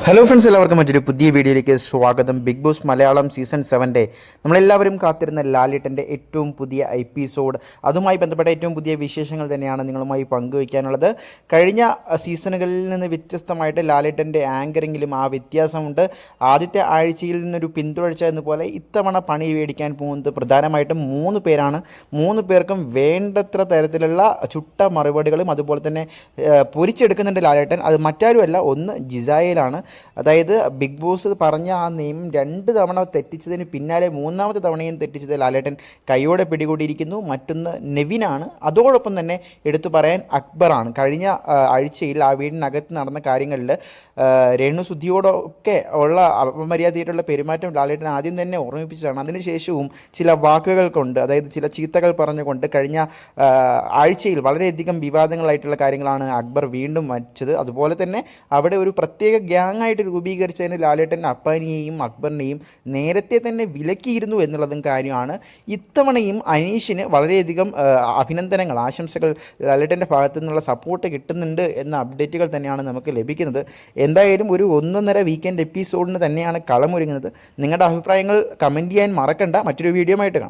Hello friends, എല്ലാവർക്കും മറ്റൊരു പുതിയ വീഡിയോയിലേക്ക് സ്വാഗതം. ബിഗ് ബോസ് മലയാളം സീസൺ 7 നമ്മളെല്ലാവരും കാത്തിരുന്ന ലാലേട്ടൻ്റെ ഏറ്റവും പുതിയ എപ്പിസോഡ്, അതുമായി ബന്ധപ്പെട്ട ഏറ്റവും പുതിയ വിശേഷങ്ങൾ തന്നെയാണ് നിങ്ങളുമായി പങ്കുവയ്ക്കാനുള്ളത്. കഴിഞ്ഞ സീസണുകളിൽ നിന്ന് വ്യത്യസ്തമായിട്ട് ലാലേട്ടൻ്റെ ആങ്കറിങ്ങിലും ആ വ്യത്യാസമുണ്ട്. ആദ്യത്തെ ആഴ്ചയിൽ നിന്നൊരു പിന്തുടർച്ച എന്നപോലെ ഇത്തവണ പണി മേടിക്കാൻ പോകുന്നത് പ്രധാനമായിട്ടും 3 പേരാണ്. 3 പേർക്കും വേണ്ടത്ര തരത്തിലുള്ള ചുട്ട മറുപടികളും അതുപോലെ തന്നെ പൊരിച്ചെടുക്കുന്നുണ്ട് ലാലേട്ടൻ. അത് മറ്റാരുമല്ല, ഒന്ന് ജിസായിലാണ്. അതായത് ബിഗ് ബോസ് പറഞ്ഞ ആ നിയമം 2 തവണ തെറ്റിച്ചതിന് പിന്നാലെ 3ാമത്തെ തവണയും തെറ്റിച്ചത് ലാലേട്ടൻ കൈയോടെ പിടികൂടിയിരിക്കുന്നു. മറ്റൊന്ന് നെവിനാണ്. അതോടൊപ്പം തന്നെ എടുത്തു പറയാൻ അക്ബറാണ്. കഴിഞ്ഞ ആഴ്ചയിൽ ആ വീടിനകത്ത് നടന്ന കാര്യങ്ങളിൽ രേണുസുദ്ധിയോടൊക്കെ ഉള്ള അപമര്യാദയായിട്ടുള്ള പെരുമാറ്റം ലാലേട്ടൻ ആദ്യം തന്നെ ഓർമ്മിപ്പിച്ചതാണ്. അതിനുശേഷവും ചില വാക്കുകൾ കൊണ്ട്, അതായത് ചില ചീത്തകൾ പറഞ്ഞുകൊണ്ട് കഴിഞ്ഞ ആഴ്ചയിൽ വളരെയധികം വിവാദങ്ങളായിട്ടുള്ള കാര്യങ്ങളാണ് അക്ബർ വീണ്ടും വച്ചത്. അതുപോലെ തന്നെ അവിടെ ഒരു പ്രത്യേക ഗ്യാങ്ങായിട്ട് രൂപീകരിച്ചതിന് ലാലേട്ടൻ അപ്പാനിയെയും അക്ബറിനെയും നേരത്തെ തന്നെ വിലക്കിയിരുന്നു എന്നുള്ളതും കാര്യമാണ്. ഇത്തവണയും അനീഷിന് വളരെയധികം അഭിനന്ദനങ്ങൾ, ആശംസകൾ ലാലേട്ടൻ്റെ ഭാഗത്തു നിന്നുള്ള സപ്പോർട്ട് കിട്ടുന്നുണ്ട് എന്ന അപ്ഡേറ്റുകൾ തന്നെയാണ് നമുക്ക് ലഭിക്കുന്നത്. എന്തായാലും ഒരു 1.5 വീക്കെൻഡ് എപ്പിസോഡിന് തന്നെയാണ് കളമൊരുങ്ങുന്നത്. നിങ്ങളുടെ അഭിപ്രായങ്ങൾ കമൻറ്റ് ചെയ്യാൻ മറക്കണ്ട. മറ്റൊരു വീഡിയോ ആയിട്ട് കാണാം.